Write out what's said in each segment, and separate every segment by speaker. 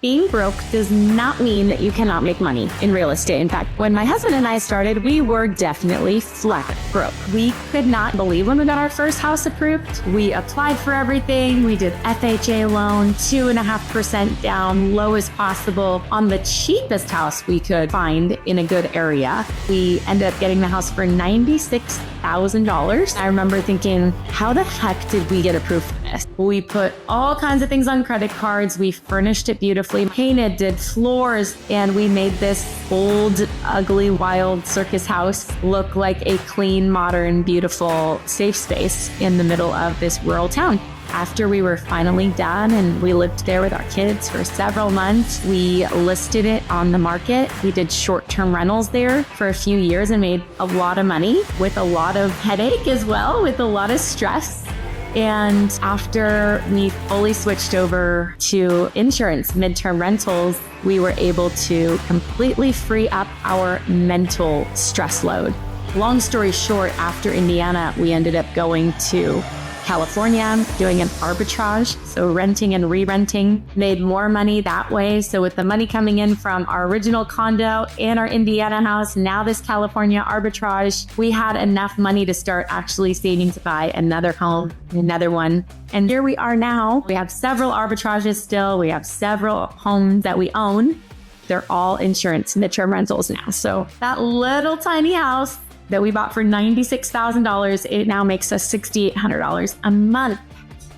Speaker 1: Being broke does not mean that you cannot make money in real estate. In fact, when my husband and I started, we were definitely flat broke. We could not believe when we got our first house approved. We applied for everything. We did FHA loan, 2.5% down, low as possible on the cheapest house we could find in a good area. We ended up getting the house for $96,000. I remember thinking, how the heck did we get approved for this? We put all kinds of things on credit cards. We furnished it beautifully, painted, did floors, and we made this old, ugly, wild circus house look like a clean, modern, beautiful, safe space in the middle of this rural town. After we were finally done and we lived there with our kids for several months, we listed it on the market. We did short-term rentals there for a few years and made a lot of money with a lot of headache as well, with a lot of stress. And after we fully switched over to insurance, midterm rentals, we were able to completely free up our mental stress load. Long story short, after Indiana, we ended up going to California, doing an arbitrage, so renting and re-renting, made more money that way. So with the money coming in from our original condo and our Indiana house, now this California arbitrage, we had enough money to start actually saving to buy another home, another one. And here we are now. We have several arbitrages still. We have several homes that we own. They're all insurance, midterm rentals now. So that little tiny house that we bought for $96,000, it now makes us $6,800 a month.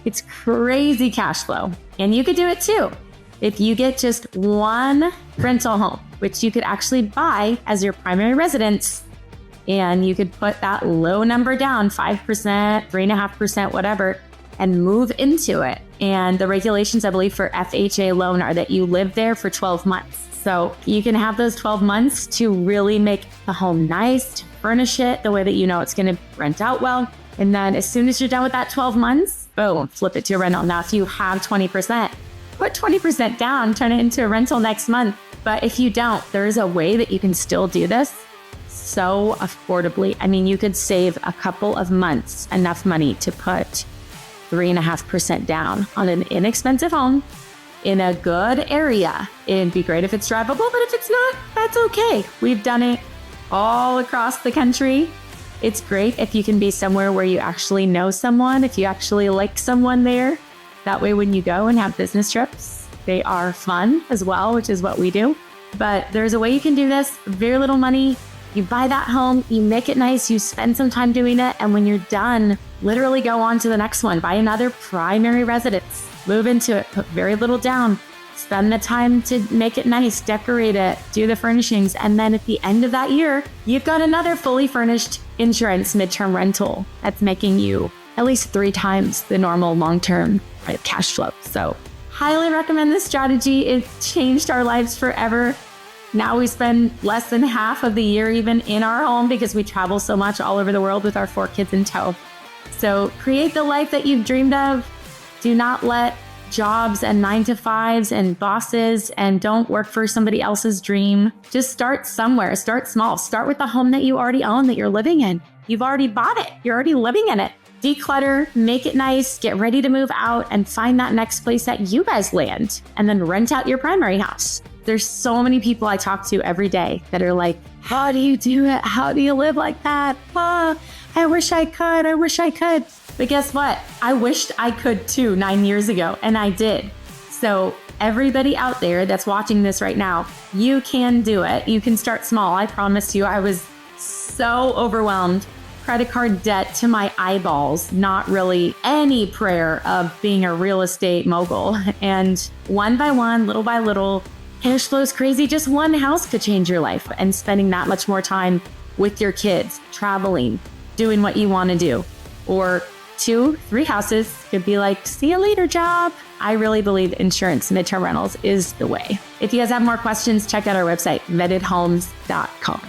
Speaker 1: It's crazy cash flow. And you could do it too. If you get just one rental home, which you could actually buy as your primary residence, and you could put that low number down, 5%, 3.5%, whatever, and move into it. And the regulations, I believe, for FHA loan are that you live there for 12 months. So you can have those 12 months to really make the home nice, to furnish it the way that you know it's going to rent out well. And then as soon as you're done with that 12 months, boom, flip it to a rental. Now, if you have 20%, put 20% down, turn it into a rental next month. But if you don't, there is a way that you can still do this so affordably. I mean, you could save a couple of months, enough money to put 3.5% down on an inexpensive home in a good area. It'd be great if it's drivable, but if it's not, that's okay. We've done it all across the country. It's great if you can be somewhere where you actually know someone, if you actually like someone there. That way, when you go and have business trips, they are fun as well, which is what we do. But there's a way you can do this, very little money. You buy that home, you make it nice, you spend some time doing it, and when you're done, literally go on to the next one. Buy another primary residence. Move into it, put very little down, spend the time to make it nice, decorate it, do the furnishings. And then at the end of that year, you've got another fully furnished insurance midterm rental that's making you at least 3 times the normal long-term cash flow. So highly recommend this strategy. It changed our lives forever. Now we spend less than half of the year even in our home because we travel so much all over the world with our 4 kids in tow. So create the life that you've dreamed of. Do not let jobs and 9-to-5s and bosses and don't work for somebody else's dream. Just start somewhere. Start small. Start with the home that you already own, that you're living in. You've already bought it. You're already living in it. Declutter, make it nice, get ready to move out, and find that next place that you guys land, and then rent out your primary house. There's so many people I talk to every day that are like, how do you do it? How do you live like that? I wish I could. I wish I could. But guess what? I wished I could too 9 years ago, and I did. So everybody out there that's watching this right now, you can do it. You can start small. I promise you, I was so overwhelmed. Credit card debt to my eyeballs, not really any prayer of being a real estate mogul. And one by one, little by little, cash flow is crazy. Just one house could change your life, and spending that much more time with your kids, traveling, doing what you want to do. Or 2, 3 houses could be like, see you later, job. I really believe insurance midterm rentals is the way. If you guys have more questions, check out our website, vettedhomes.com.